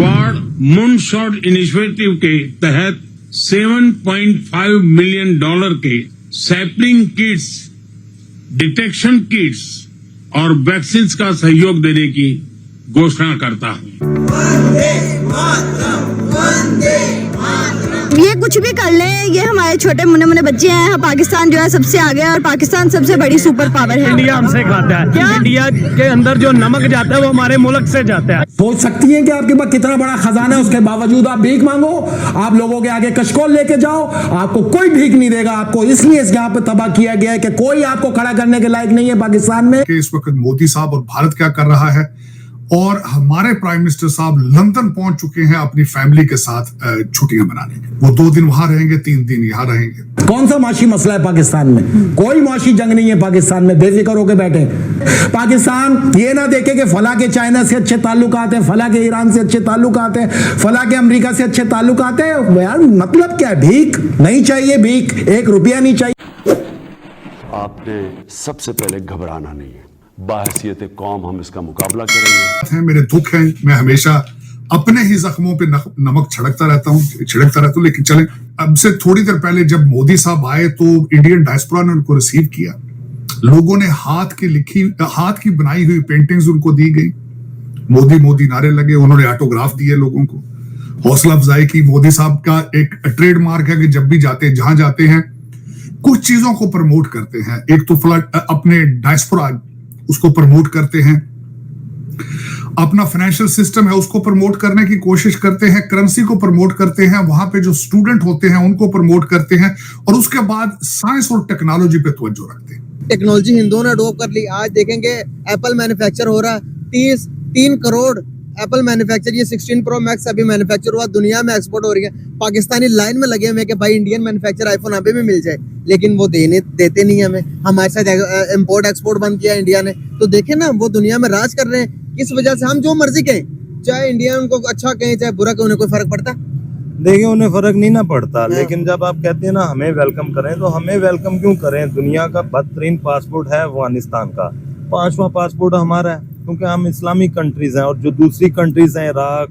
Award moonshot initiative के तहत $7.5 million के सैपलिंग किट्स, डिटेक्शन किट्स और वैक्सीन का सहयोग देने की घोषणा करता हूं। ये कुछ भी कर ले, ये हमारे छोटे मुन्ने मुन्ने बच्चे हैं। पाकिस्तान जो है सबसे आगे है और पाकिस्तान सबसे बड़ी सुपर पावर है। इंडिया हमसे खाता है। क्या इंडिया के अंदर जो नमक जाता है वो हमारे मुल्क से जाता है। सोच सकती हैं कि आपके पास कितना बड़ा खजाना है, उसके बावजूद आप भीख मांगो, आप लोगों के आगे कशकोल लेके जाओ, आपको कोई भीख नहीं देगा। आपको इसलिए इस यहाँ पे तबाह किया गया है कि कोई आपको खड़ा करने के लायक नहीं है पाकिस्तान में। इस वक्त मोदी साहब और भारत क्या कर रहा है, और हमारे प्राइम मिनिस्टर साहब लंदन पहुंच चुके हैं अपनी फैमिली के साथ छुट्टियां मनाने। वो 2 दिन वहां रहेंगे, 3 दिन यहाँ रहेंगे। कौन सा माशी मसला है पाकिस्तान में? कोई माशी जंग नहीं है पाकिस्तान में, बेफिक्र होकर बैठे। पाकिस्तान ये ना देखे कि फला के चाइना से अच्छे ताल्लुकात हैं, फला के ईरान से अच्छे ताल्लुकात हैं, फला के अमेरिका से अच्छे ताल्लुकात हैं। यार मतलब क्या है? भीख नहीं चाहिए, भीख 1 रुपया नहीं चाहिए। आपने सबसे पहले घबराना नहीं है। बाहसियत कौम हम इसका मुकाबला करेंगे। मेरे दुख हैं, मैं हमेशा अपने ही जख्मों पे नमक छिड़कता रहता हूँ। लेकिन चले, अब से थोड़ी देर पहले जब मोदी साहब आए तो इंडियन डायस्पोरा ने उनको रिसीव किया। लोगों ने हाथ की बनाई हुई पेंटिंग्स उनको दी गई। मोदी मोदी नारे लगे, उन्होंने ऑटोग्राफ दिए लोगों को, हौसला अफजाई की। मोदी साहब का एक ट्रेडमार्क है कि जब भी जहां जाते हैं कुछ चीजों को प्रमोट करते हैं। एक तो अपने डायस्पोरा उसको प्रमोट करते हैं, अपना फाइनेंशियल सिस्टम है उसको प्रमोट करने की कोशिश करते हैं, करेंसी को प्रमोट करते हैं, वहां पे जो स्टूडेंट होते हैं उनको प्रमोट करते हैं, और उसके बाद साइंस और टेक्नोलॉजी पे तवज्जो रखते हैं। टेक्नोलॉजी हिंदुओं ने अडॉप्ट कर ली। आज देखेंगे एप्पल मैन्युफैक्चर हो रहा है, 3 करोड़ एप्पल मैन्युफैक्चर, ये 16 प्रो मैक्स अभी मैन्युफैक्चर हुआ, दुनिया में एक्सपोर्ट हो रही है। पाकिस्तानी लाइन में लगे हुए कि भाई इंडियन मैन्युफैक्चर आईफोन अभी भी मिल जाए, लेकिन वो देते नहीं हमें। हमारे साथ इंपोर्ट एक्सपोर्ट बंद किया इंडिया ने। तो देखे ना, वो दुनिया में राज कर रहे हैं। किस वजह से? हम जो मर्जी कहें, चाहे इंडिया उनको अच्छा कहें चाहे बुरा कहें, उन्हें कोई फर्क पड़ता? देखिए उन्हें फर्क नहीं ना पड़ता। लेकिन जब आप कहते हैं ना हमें वेलकम करें, तो हमें वेलकम क्यों करें? दुनिया का बदतरीन पासपोर्ट है अफगानिस्तान का, 5वां पासपोर्ट हमारा है, क्योंकि हम इस्लामिक कंट्रीज हैं। और जो दूसरी कंट्रीज हैं, इराक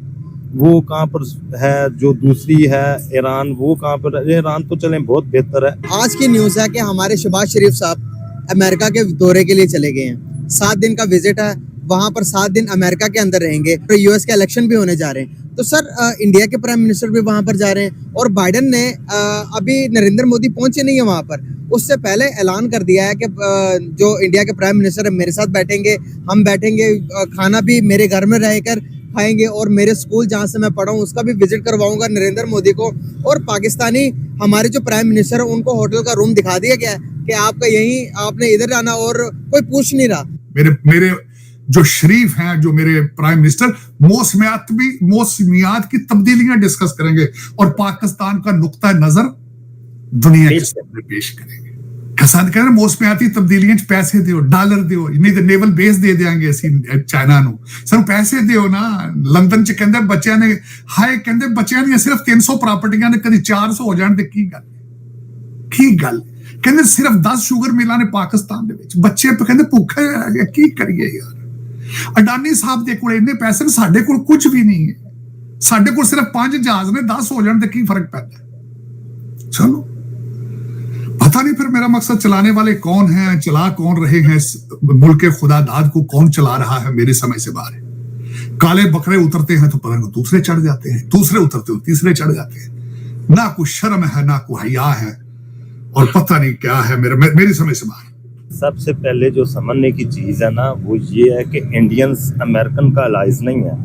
वो कहाँ पर है, जो दूसरी है ईरान वो कहाँ पर? ईरान तो चलें बहुत बेहतर है। आज की न्यूज है कि हमारे शहबाज शरीफ साहब अमेरिका के दौरे के लिए चले गए हैं। 7 दिन का विजिट है, वहां पर 7 दिन अमेरिका के अंदर रहेंगे। तो यूएस के इलेक्शन भी होने जा रहे हैं। तो सर इंडिया के प्राइम मिनिस्टर भी वहां पर जा रहे हैं, और बाइडेन ने अभी नरेंद्र मोदी पहुंचे नहीं है वहां पर, उससे पहले ऐलान कर दिया है कि जो इंडिया के प्राइम मिनिस्टर है मेरे साथ बैठेंगे, हम बैठेंगे, खाना भी मेरे घर में रहकर खाएंगे, और मेरे स्कूल जहाँ से मैं पढ़ा हूँ उसका भी विजिट करवाऊंगा नरेंद्र मोदी को। और पाकिस्तानी हमारे जो प्राइम मिनिस्टर है उनको होटल का रूम दिखा दिया गया है कि आपका यही, आपने इधर आना, और कोई पूछ नहीं रहा। मेरे जो शरीफ हैं, जो मेरे प्राइम मिनिस्टर, मौसमियात की तब्दीलियां डिस्कस करेंगे और पाकिस्तान का नुक्ता नजर दुनिया के सामने पेश करेंगे। किसान कह रहे मौसमियाती तब्दीलियां पैसे दियो, डॉलर दियो, नहीं तो नेवल बेस दे देंगे ਅਸੀਂ ਚਾਈਨਾ ਨੂੰ। ਸਾਨੂੰ ਪੈਸੇ ਦਿਓ ਨਾ। ਲੰਡਨ ਚ ਕਹਿੰਦੇ ਬੱਚਿਆਂ ਨੇ ਕਹਿੰਦੇ ਬੱਚਿਆਂ ਦੀਆਂ ਸਿਰਫ 300 ਪ੍ਰਾਪਰਟੀਆਂ ਨੇ, ਕਦੀ 400 ਹੋ ਜਾਣ ਤੇ ਕੀ ਗੱਲ? ਕਹਿੰਦੇ ਸਿਰਫ 10 ਸ਼ੂਗਰ ਮਿਲਾਂ ਨੇ ਪਾਕਿਸਤਾਨ ਦੇ ਵਿੱਚ। ਬੱਚੇ ਕਹਿੰਦੇ ਭੁੱਖੇ ਹੈਗੇ, ਕੀ ਕਰੀਏ ਯਾਰ? ਅਡਾਨੀ ਸਾਹਿਬ ਦੇ ਕੋਲ ਇੰਨੇ ਪੈਸੇ ਨੇ, ਸਾਡੇ ਕੋਲ ਕੁਝ ਵੀ ਨਹੀਂ ਹੈ। ਸਾਡੇ ਕੋਲ ਸਿਰਫ 5 ਜਹਾਜ਼ ਨੇ, 10 ਹੋ ਜਾਣ ਤੇ ਕੀ ਫਰਕ ਪੈਂਦਾ? चलो पता नहीं फिर मेरा मकसद चलाने वाले कौन हैं, चला कौन रहे हैं, मुल्क के खुदादाद को कौन चला रहा है, मेरे समझ से बाहर है। काले बकरे उतरते हैं तो पलंग दूसरे चढ़ जाते हैं, दूसरे उतरते हो तीसरे चढ़ जाते हैं। ना कोई शर्म है, ना कोई हया है, और पता नहीं क्या है, मेरी समझ से बाहर। सबसे पहले जो समझने की चीज़ है ना, वो ये है कि इंडियंस अमेरिकन का अलाइज नहीं है।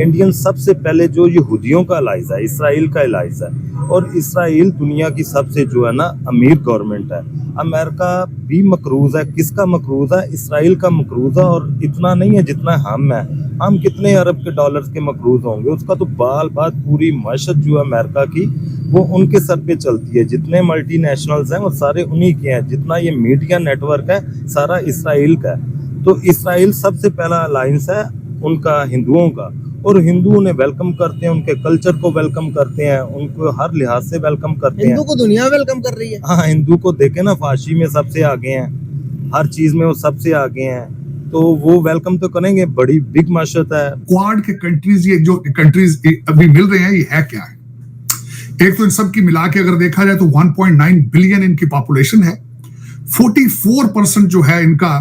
इंडियन सबसे पहले जो यहूदियों का अलाइज है, इसराइल का अलाइज है। और इसराइल दुनिया की सबसे जो है ना अमीर गवर्नमेंट है। अमेरिका भी मकरूज है। किसका मकरूज है? इसराइल का मकरूज है। और इतना नहीं है जितना हम है। हम कितने अरब के डॉलर्स के मकरूज होंगे? उसका तो बाल बात पूरी मशत जो है अमेरिका की, वो उनके सर पे चलती है। जितने मल्टीनेशनल्स हैं वो सारे उन्हीं के हैं। जितना ये मीडिया नेटवर्क है सारा इसराइल का है। तो इसराइल सबसे पहला अलायंस है उनका हिंदुओं का, और हिंदू उन्हें वेलकम करते हैं, उनके कल्चर को वेलकम करते हैं, उनको हर लिहाज से वेलकम करते हैं। हिंदू को दुनिया वेलकम कर रही है। हाँ, हिंदू को देखे ना, फाशी में सबसे आगे हैं, हर चीज में वो सबसे आगे हैं। तो वो वेलकम तो करेंगे, बड़ी बिग माशत है। क्वाड के कंट्रीज, ये जो कंट्रीज अभी मिल रहे हैं, ये है क्या है? एक तो इन सब की मिला के अगर देखा जाए तो 1.9 बिलियन इनकी पॉपुलेशन है। 44% जो है इनका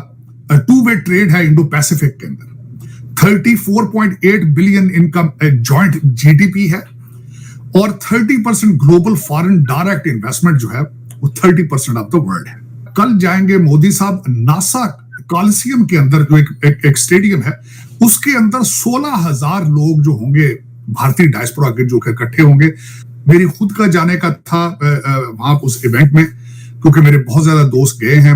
टू वे ट्रेड है इंडो पैसिफिक के अंदर। 34.8 बिलियन इनका जॉइंट जीडीपी है और 30% ग्लोबल फॉरेन डायरेक्ट इन्वेस्टमेंट जो है वो 30% ऑफ द वर्ल्ड है। कल जाएंगे मोदी साहब नासा कॉलिसियम के अंदर, जो एक स्टेडियम है, उसके अंदर 16,000 लोग जो होंगे भारतीय डायस्पोरा के, जो इकट्ठे होंगे। मेरी खुद का जाने का था वहां उस इवेंट में, क्योंकि मेरे बहुत ज्यादा दोस्त गए हैं,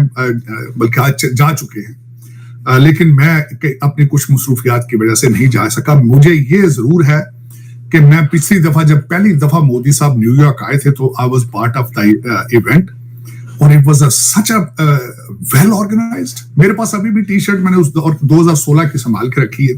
बल्कि आज जा चुके हैं, लेकिन मैं अपनी कुछ मसरूफियात की वजह से नहीं जा सका। मुझे ये जरूर है कि मैं पिछली दफा, जब पहली दफा मोदी साहब न्यूयॉर्क आए थे, तो I was part of the event और it was such a well organised. मेरे पास अभी भी टी शर्ट मैंने उस 2016 की संभाल के रखी है,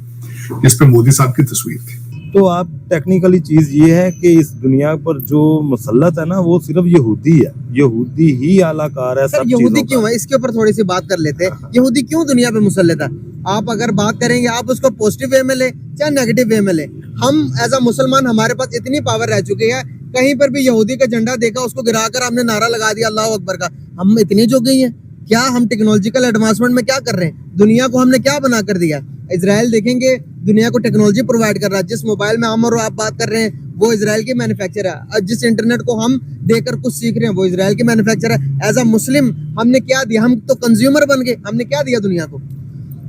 जिस पे मोदी साहब की तस्वीर थी। तो आप टेक्निकली चीज ये है कि इस दुनिया पर जो मुसल्लत है ना, वो सिर्फ यहूदी है। यहूदी ही आलाकार है। सर यहूदी क्यों है, इसके ऊपर थोड़ी सी बात कर लेते हैं। यहूदी क्यों दुनिया पे मुसल्लत है? आप अगर बात करेंगे, आप उसको पॉजिटिव वे में ले चाहे नेगेटिव वे में ले, हम एज अ मुसलमान, हमारे पास इतनी पावर रह चुकी है, कहीं पर भी यहूदी का झंडा देखा, उसको गिराकर हमने नारा लगा दिया अल्लाह अकबर का। हम इतने जो गई हैं क्या? हम टेक्नोलॉजिकल एडवांसमेंट में क्या कर रहे हैं? दुनिया को हमने क्या बना कर दिया? इजराइल देखेंगे, दुनिया को टेक्नोलॉजी प्रोवाइड कर रहा है। जिस मोबाइल में हम और आप बात कर रहे हैं, वो इजराइल की मैन्युफैक्चर है। और जिस इंटरनेट को हम देखकर कुछ सीख रहे हैं, वो इजराइल की मैन्युफैक्चर है। एज अ मुस्लिम हमने क्या दिया? हम तो कंज्यूमर बन गए। हमने क्या दिया दुनिया को?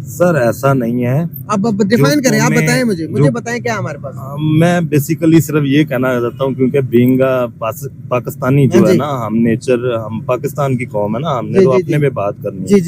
सर ऐसा नहीं है। अब डिफाइन करें, आप बताएं मुझे बताएं क्या हमारे पास। मैं बेसिकली सिर्फ ये कहना चाहता हूँ, क्योंकि बीइंग पाकिस्तानी जो है ना, हम पाकिस्तान की कौम है ना, हमने तो अपने पे बात करनी है। जी।